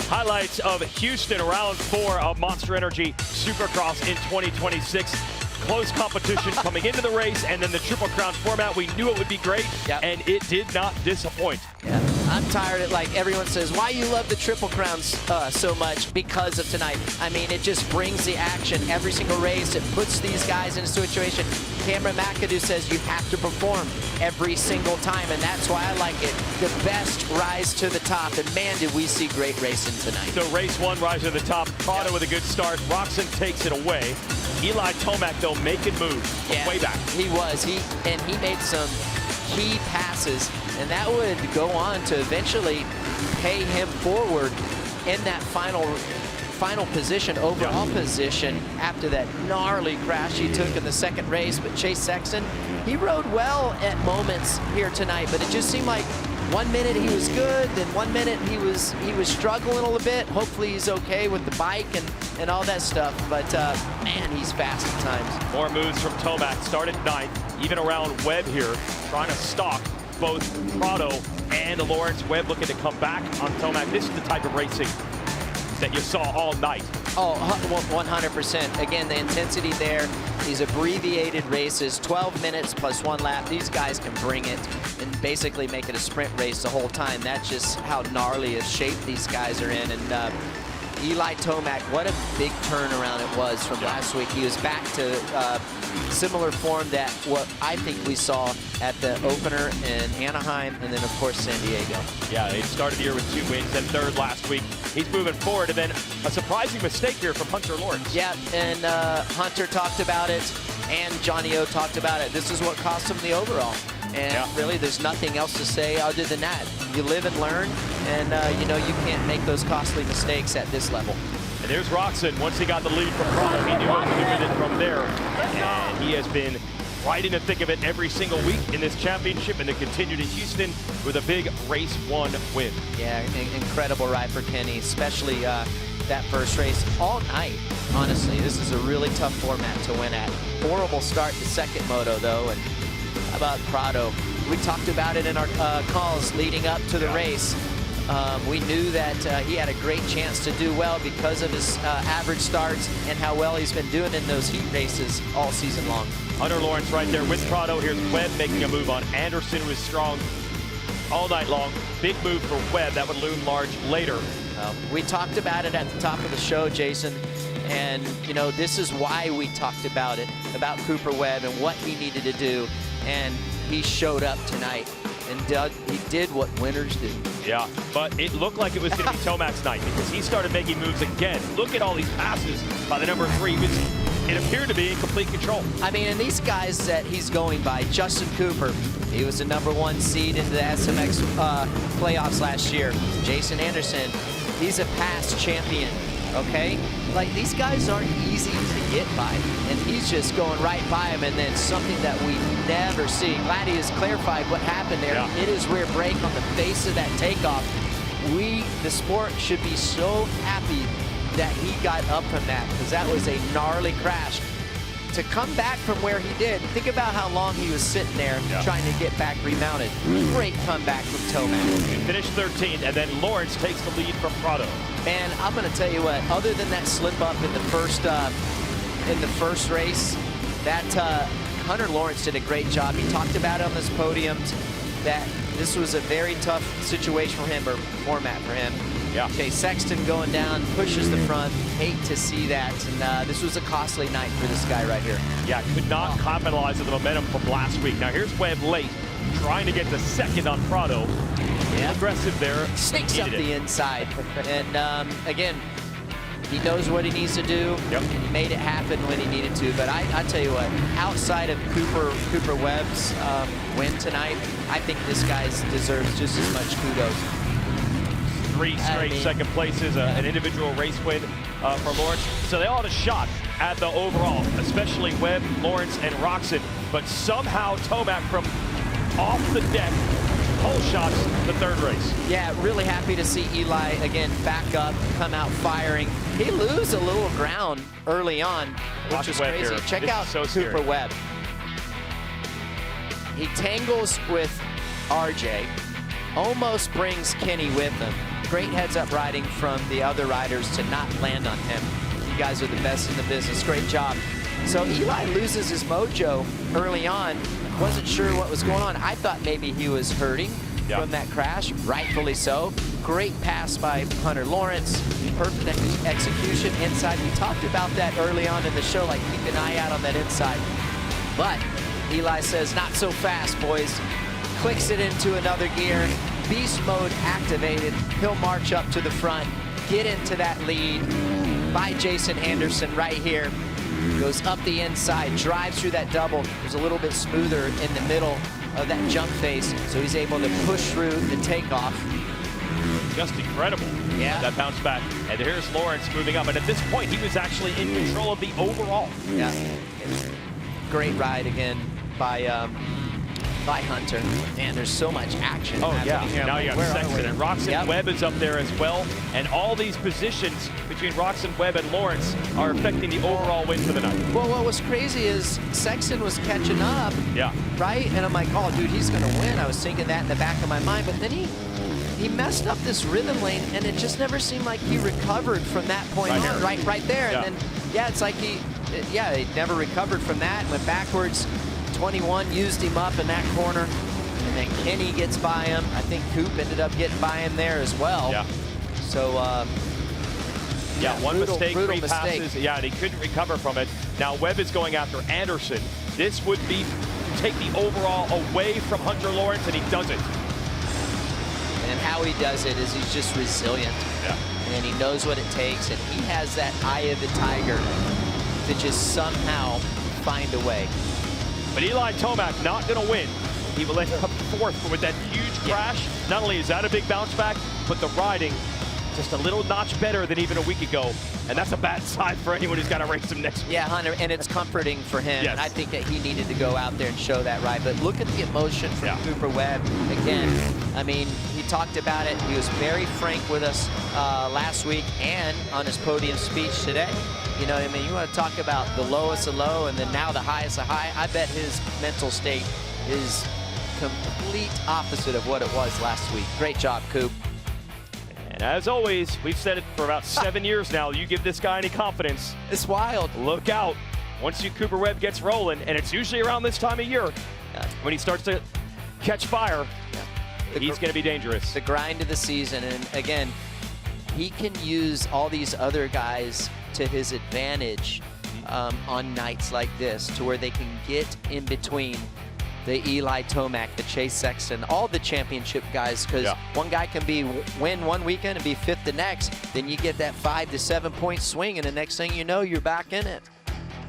Highlights of Houston round 4 of Monster Energy Supercross in 2026. Close competition coming into the race, and then the Triple Crown format. We knew it would be great, and it did not disappoint. Yeah, I'm tired of, like, everyone says, why you love the Triple Crowns so much? Because of tonight. I mean, it just brings the action every single race. It puts these guys in a situation. Cameron McAdoo says you have to perform every single time, and that's why I like it. The best rise to the top, and man, did we see great racing tonight. So race 1, rise to the top. Prado with a good start. Roxon takes it away. Eli Tomac, though, making moves way back. He was. He made some key passes, and that would go on to eventually pay him forward in that final position, overall position, after that gnarly crash he took in the second race. But Chase Sexton, he rode well at moments here tonight, but it just seemed like 1 minute he was good, then 1 minute he was struggling a little bit. Hopefully he's okay with the bike and all that stuff, but man, he's fast at times. More moves from Tomac. Started 9th, even around Webb here, trying to stalk both Prado and Lawrence. Webb looking to come back on Tomac. This is the type of racing that you saw all night. Oh, 100%. Again, the intensity there, these abbreviated races, 12 minutes plus 1 lap. These guys can bring it and basically make it a sprint race the whole time. That's just how gnarly a shape these guys are in. And Eli Tomac, what a big turnaround it was from last week. He was back to similar form that what I think we saw at the opener in Anaheim, and then of course San Diego. Yeah, he started the year with 2 wins, then 3rd last week. He's moving forward, and then a surprising mistake here from Hunter Lawrence. Yeah, and Hunter talked about it, and Johnny O talked about it. This is what cost him the overall. And really, there's nothing else to say other than that. You live and learn, and you know you can't make those costly mistakes at this level. And there's Roxon. Once he got the lead from Prado, he knew what to do with it from there. And he has been right in the thick of it every single week in this championship, and they continued in Houston with a big race 1 win. Yeah, incredible ride for Kenny, especially that first race all night. Honestly, this is a really tough format to win at. Horrible start to second moto, though. And how about Prado? We talked about it in our calls leading up to the race. We knew that he had a great chance to do well because of his average starts and how well he's been doing in those heat races all season long. Hunter Lawrence right there with Prado. Here's Webb making a move on Anderson, who was strong all night long. Big move for Webb. That would loom large later. We talked about it at the top of the show, Jason. And, you know, this is why we talked about it, about Cooper Webb and what he needed to do. And he showed up tonight, and he did what winners do. Yeah, but it looked like it was going to be Tomac's night because he started making moves again. Look at all these passes by the number 3. It appeared to be in complete control. I mean, and these guys that he's going by, Justin Cooper, he was the #1 seed into the SMX playoffs last year. Jason Anderson, he's a past champion. Okay, like these guys aren't easy to get by, and he's just going right by him, and then something that we never see. Glad he has clarified what happened there. Hit his rear brake on the face of that takeoff. We, the sport, should be so happy that he got up from that, because that was a gnarly crash. To come back from where he did, think about how long he was sitting there trying to get back remounted. Great comeback from Tomac. He finished 13th, and then Lawrence takes the lead from Prado. And I'm going to tell you what, other than that slip up in the first race, that Hunter Lawrence did a great job. He talked about it on this podiums that this was a very tough situation for him, or format for him. Chase Sexton going down, pushes the front. Hate to see that. And this was a costly night for this guy right here. Yeah, could not capitalize on the momentum from last week. Now here's Webb late, trying to get the second on Prado. Aggressive there. Sneaks up the inside. And again, he knows what he needs to do. And he made it happen when he needed to. But I tell you what, outside of Cooper Webb's win tonight, I think this guy deserves just as much kudos. 3 straight second places, an individual race win for Lawrence. So they all had a shot at the overall, especially Webb, Lawrence, and Roxon. But somehow Tomac from off the deck pole shots the 3rd race. Yeah, really happy to see Eli again back up, come out firing. He lose a little ground early on, which is crazy. Check out Cooper Webb. He tangles with RJ. almost brings Kenny with him. Great heads-up riding from the other riders to not land on him. You guys are the best in the business. Great job. So Eli loses his mojo early on. Wasn't sure what was going on. I thought maybe he was hurting from that crash, rightfully so. Great pass by Hunter Lawrence, perfect execution inside. We talked about that early on in the show, like keep an eye out on that inside. But Eli says, not so fast, boys. Clicks it into another gear. Beast mode activated. He'll march up to the front, get into that lead by Jason Anderson right here. Goes up the inside, drives through that double. It was a little bit smoother in the middle of that jump face, so he's able to push through the takeoff. Just incredible. Yeah. That bounce back. And here's Lawrence moving up. And at this point, he was actually in control of the overall. Yeah. Great ride again by Hunter. Man, there's so much action happening here. Now you got Sexton and Roxanne Webb is up there as well. And all these positions between Roxanne Webb and Lawrence are affecting the overall win for the night. Well, what was crazy is Sexton was catching up. Yeah. Right? And I'm like, oh, dude, he's going to win. I was thinking that in the back of my mind. But then he messed up this rhythm lane, and it just never seemed like he recovered from that point on. Right there. Yeah. And then, it's like he never recovered from that. Went backwards. 21 used him up in that corner, and then Kenny gets by him. I think Coop ended up getting by him there as well. Yeah. So, one mistake, brutal three passes. Yeah, and he couldn't recover from it. Now Webb is going after Anderson. This would be to take the overall away from Hunter Lawrence, and he does it. And how he does it is he's just resilient. Yeah. And he knows what it takes, and he has that eye of the tiger to just somehow find a way. But Eli Tomac not going to win. He will end up fourth with that huge crash. Not only is that a big bounce back, but the riding just a little notch better than even a week ago. And that's a bad sign for anyone who's got to race him next week. Yeah, Hunter, and it's comforting for him. Yes. And I think that he needed to go out there and show that ride. But look at the emotion from Cooper Webb. Again, I mean, he talked about it. He was very frank with us last week and on his podium speech today. You know what I mean? You want to talk about the lowest of low and then now the highest of high. I bet his mental state is complete opposite of what it was last week. Great job, Coop. And as always, we've said it for about 7 years now. You give this guy any confidence, it's wild. Look out. Once Cooper Webb gets rolling, and it's usually around this time of year when he starts to catch fire, he's going to be dangerous. The grind of the season, and again, he can use all these other guys to his advantage on nights like this, to where they can get in between the Eli Tomac, the Chase Sexton, all the championship guys, because one guy can win one weekend and be fifth the next. Then you get that 5 to 7 point swing, and the next thing you know, you're back in it.